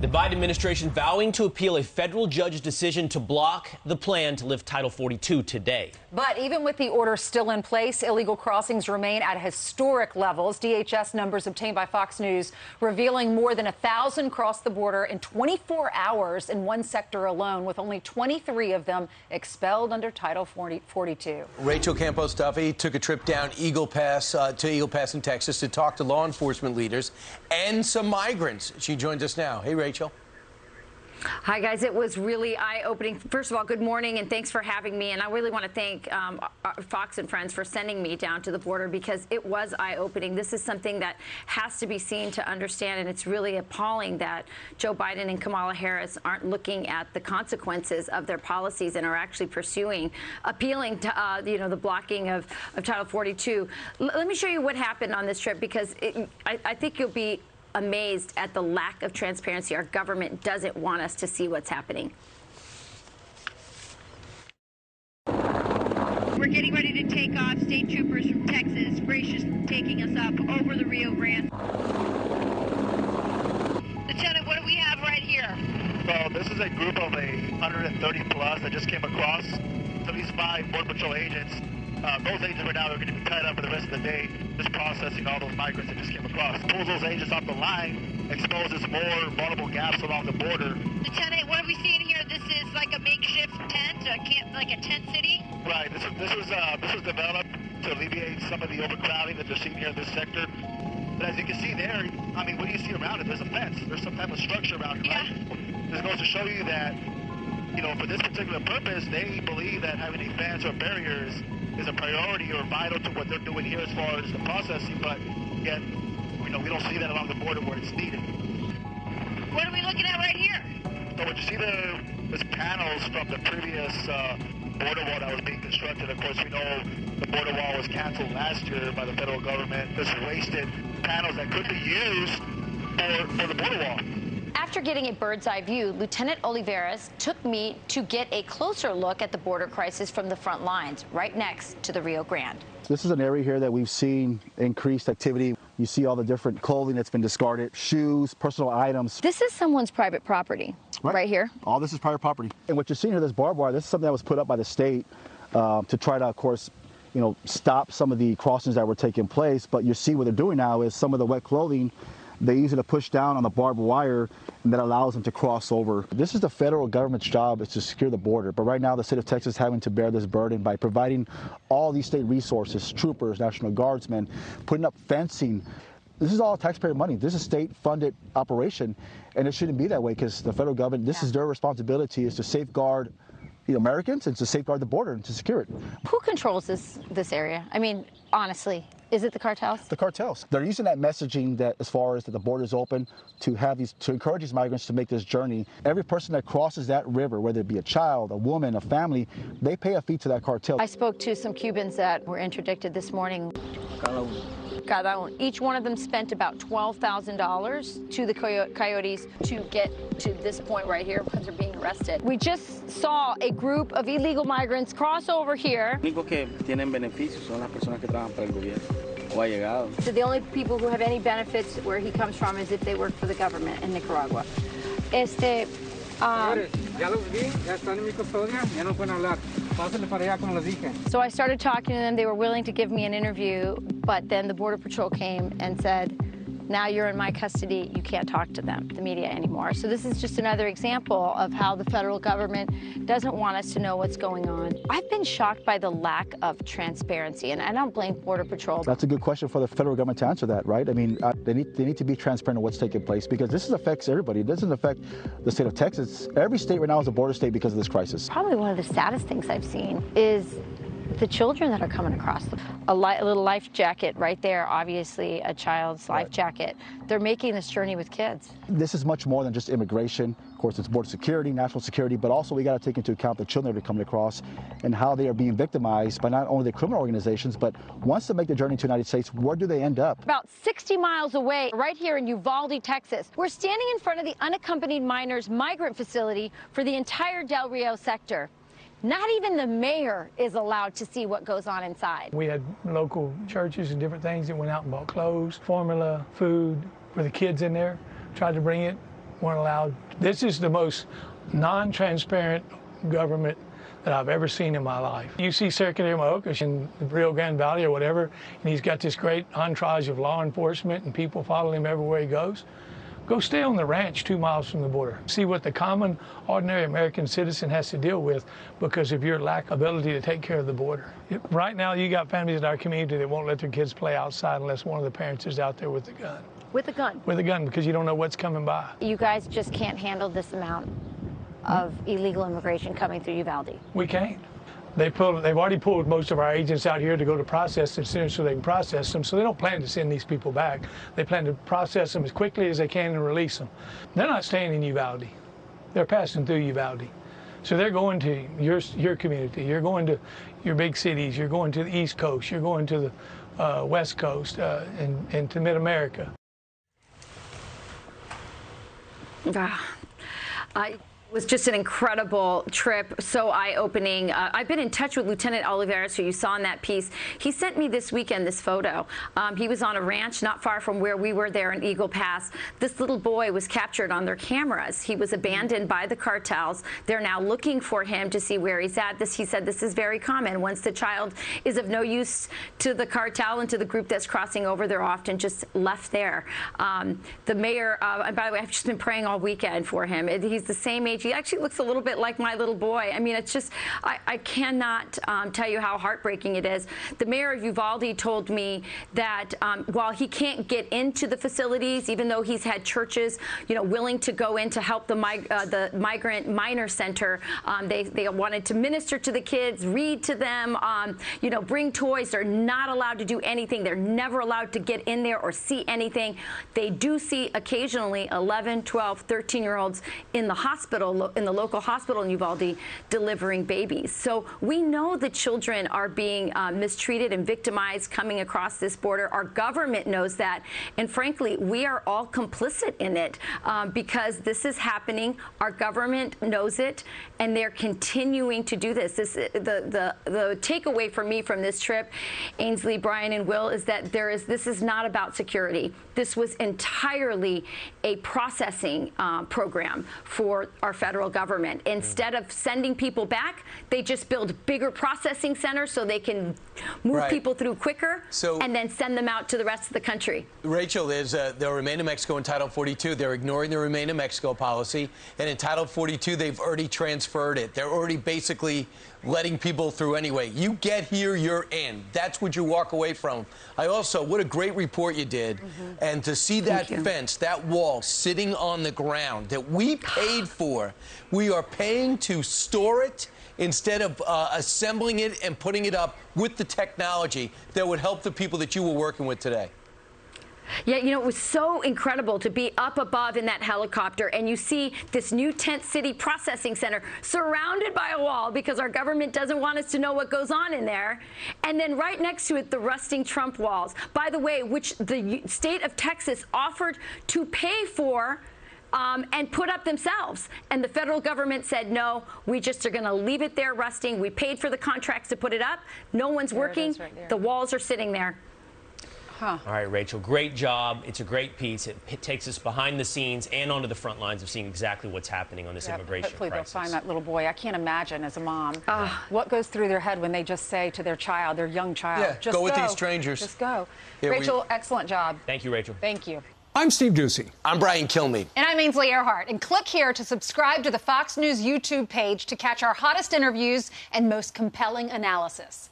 The Biden administration vowing to appeal a federal judge's decision to block the plan to lift Title 42 today. But even with the order still in place, illegal crossings remain at historic levels. DHS numbers obtained by Fox News revealing more than 1,000 crossed the border in 24 hours in one sector alone, with only 23 of them expelled under Title 42. Rachel Campos-Duffy took a trip down Eagle Pass to Eagle Pass in Texas to talk to law enforcement leaders and some migrants. She joins us now. Hey, Rachel. Hi, guys. It was really eye-opening. First of all, good morning, and thanks for having me. And I really want to thank Fox and Friends for sending me down to the border, because it was eye-opening. This is something that has to be seen to understand, and it's really appalling that Joe Biden and Kamala Harris aren't looking at the consequences of their policies and are actually appealing to the blocking of Title 42. Let me show you what happened on this trip, because I think you'll be amazed at the lack of transparency. Our government doesn't want us to see what's happening. We're getting ready to take off. State troopers from Texas, gracious, taking us up over the Rio Grande. Lieutenant, what do we have right here? So this is a group of 130 plus that just came across. So these 5 Border Patrol agents, those agents right now are going to be tied up for the rest of the day, just processing all those migrants that just came across. Pulls those agents off the line, exposes more vulnerable gaps along the border. Lieutenant, what are we seeing here? This is like a makeshift tent, like a tent city? Right. This was developed to alleviate some of the overcrowding that they're seeing here in this sector. But as you can see there, I mean, what do you see around it? There's a fence. There's some type of structure around it, right? Yeah. This goes to show you that, for this particular purpose, they believe that having a fence or barriers is a priority or vital to what they're doing here as far as the processing, but yet, we don't see that along the border where it's needed. What are we looking at right here? So what you see there is panels from the previous border wall that was being constructed. Of course, we know the border wall was canceled last year by the federal government. There's wasted panels that could be used for the border wall. After getting a bird's-eye view, Lieutenant Olivares took me to get a closer look at the border crisis from the front lines, right next to the Rio Grande. This is an area here that we've seen increased activity. You see all the different clothing that's been discarded, shoes, personal items. This is someone's private property, right here. All this is private property. And what you're seeing here, this barbed wire, this is something that was put up by the state to try to, of course, stop some of the crossings that were taking place. But you see what they're doing now is some of the wet clothing, they use it to push down on the barbed wire, and that allows them to cross over. This is the federal government's job, is to secure the border. But right now, the state of Texas is having to bear this burden by providing all these state resources, troopers, National Guardsmen, putting up fencing. This is all taxpayer money. This is a state-funded operation, and it shouldn't be that way, because the federal government, this is their responsibility, is to safeguard the Americans and to safeguard the border and to secure it. Who controls this area? I mean, honestly, is it the cartels? The cartels. They're using that messaging that, as far as that the border is open, to encourage these migrants to make this journey. Every person that crosses that river, whether it be a child, a woman, a family, they pay a fee to that cartel. I spoke to some Cubans that were interdicted this morning. Each one of them spent about $12,000 to the coyotes to get to this point right here because they're being arrested. We just saw a group of illegal migrants cross over here. So the only people who have any benefits where he comes from is if they work for the government in Nicaragua. So I started talking to them. They were willing to give me an interview, but then the Border Patrol came and said, now you're in my custody, you can't talk to them, the media, anymore. So this is just another example of how the federal government doesn't want us to know what's going on. I've been shocked by the lack of transparency, and I don't blame Border Patrol. That's a good question for the federal government to answer that, right? I mean, they need to be transparent on what's taking place, because this affects everybody. It doesn't affect the state of Texas. Every state right now is a border state because of this crisis. Probably one of the saddest things I've seen is the children that are coming across. A little life jacket right there, obviously a child's life jacket. They're making this journey with kids. This is much more than just immigration. Of course, it's border security, national security, but also we got to take into account the children that are coming across and how they are being victimized by not only the criminal organizations, but once they make the journey to the United States, where do they end up? About 60 miles away, right here in Uvalde, Texas, we're standing in front of the unaccompanied minors migrant facility for the entire Del Rio sector. Not even the mayor is allowed to see what goes on inside. We had local churches and different things that went out and bought clothes, formula, food for the kids in there, tried to bring it weren't allowed. This is the most non-transparent government that I've ever seen in my life. You see Secretary Mahokas in the Rio Grande Valley or whatever, and he's got this great entourage of law enforcement and people following him everywhere he goes. Go stay on the ranch 2 miles from the border. See what the common, ordinary American citizen has to deal with because of your lack of ability to take care of the border. Right now, you got families in our community that won't let their kids play outside unless one of the parents is out there with a gun. With a gun? With a gun, because you don't know what's coming by. You guys just can't handle this amount of illegal immigration coming through Uvalde. We can't. They've already pulled most of our agents out here to go to process them sooner so they can process them. So they don't plan to send these people back. They plan to process them as quickly as they can and release them. They're not staying in Uvalde. They're passing through Uvalde. So they're going to your community. You're going to your big cities. You're going to the East Coast. You're going to the West Coast and to Mid-America. It was just an incredible trip, so eye-opening. I've been in touch with Lieutenant Olivares, who you saw in that piece. He sent me this weekend this photo. He was on a ranch not far from where we were there in Eagle Pass. This little boy was captured on their cameras. He was abandoned by the cartels. They're now looking for him to see where he's at. He said this is very common. Once the child is of no use to the cartel and to the group that's crossing over, they're often just left there. The mayor, and by the way, I've just been praying all weekend for him. He's the same age. He actually looks a little bit like my little boy. I mean, it's just, I cannot tell you how heartbreaking it is. The mayor of Uvalde told me that while he can't get into the facilities, even though he's had churches, willing to go in to help the migrant minor center, they wanted to minister to the kids, read to them, bring toys. They're not allowed to do anything. They're never allowed to get in there or see anything. They do see occasionally 11, 12, 13-year-olds in the hospital, in the local hospital in Uvalde, delivering babies. So we know that children are being mistreated and victimized coming across this border. Our government knows that. And frankly, we are all complicit in it because this is happening. Our government knows it, and they're continuing to do this. The takeaway for me from this trip, Ainsley, Brian, and Will, is that this is not about security. This was entirely a processing program for our federal government. Instead of sending people back, they just build bigger processing centers so they can move people through quicker and then send them out to the rest of the country. Rachel, they'll remain in Mexico in Title 42. They're ignoring the Remain in Mexico policy. And in Title 42, they've already transferred it. They're already basically letting people through anyway. You get here, you're in. That's what you walk away from. What a great report you did. And to see that fence, that wall sitting on the ground that we paid for, we are paying to store it instead of assembling it and putting it up with the technology that would help the people that you were working with today. Yeah, it was so incredible to be up above in that helicopter, and you see this new tent city processing center surrounded by a wall because our government doesn't want us to know what goes on in there. And then right next to it, the rusting Trump walls, by the way, which the state of Texas offered to pay for and put up themselves. And the federal government said, no, we just are going to leave it there rusting. We paid for the contracts to put it up. No one's working. The walls are sitting there. All right, Rachel, great job. It's a great piece. It takes us behind the scenes and onto the front lines of seeing exactly what's happening on this immigration hopefully crisis. They'll find that little boy. I can't imagine as a mom what goes through their head when they just say to their child, their young child, just go with these strangers. Just go. Yeah, Rachel, excellent job. Thank you, Rachel. Thank you. I'm Steve Ducey. I'm Brian Kilmeade. And I'm Ainsley Earhart. And click here to subscribe to the Fox News YouTube page to catch our hottest interviews and most compelling analysis.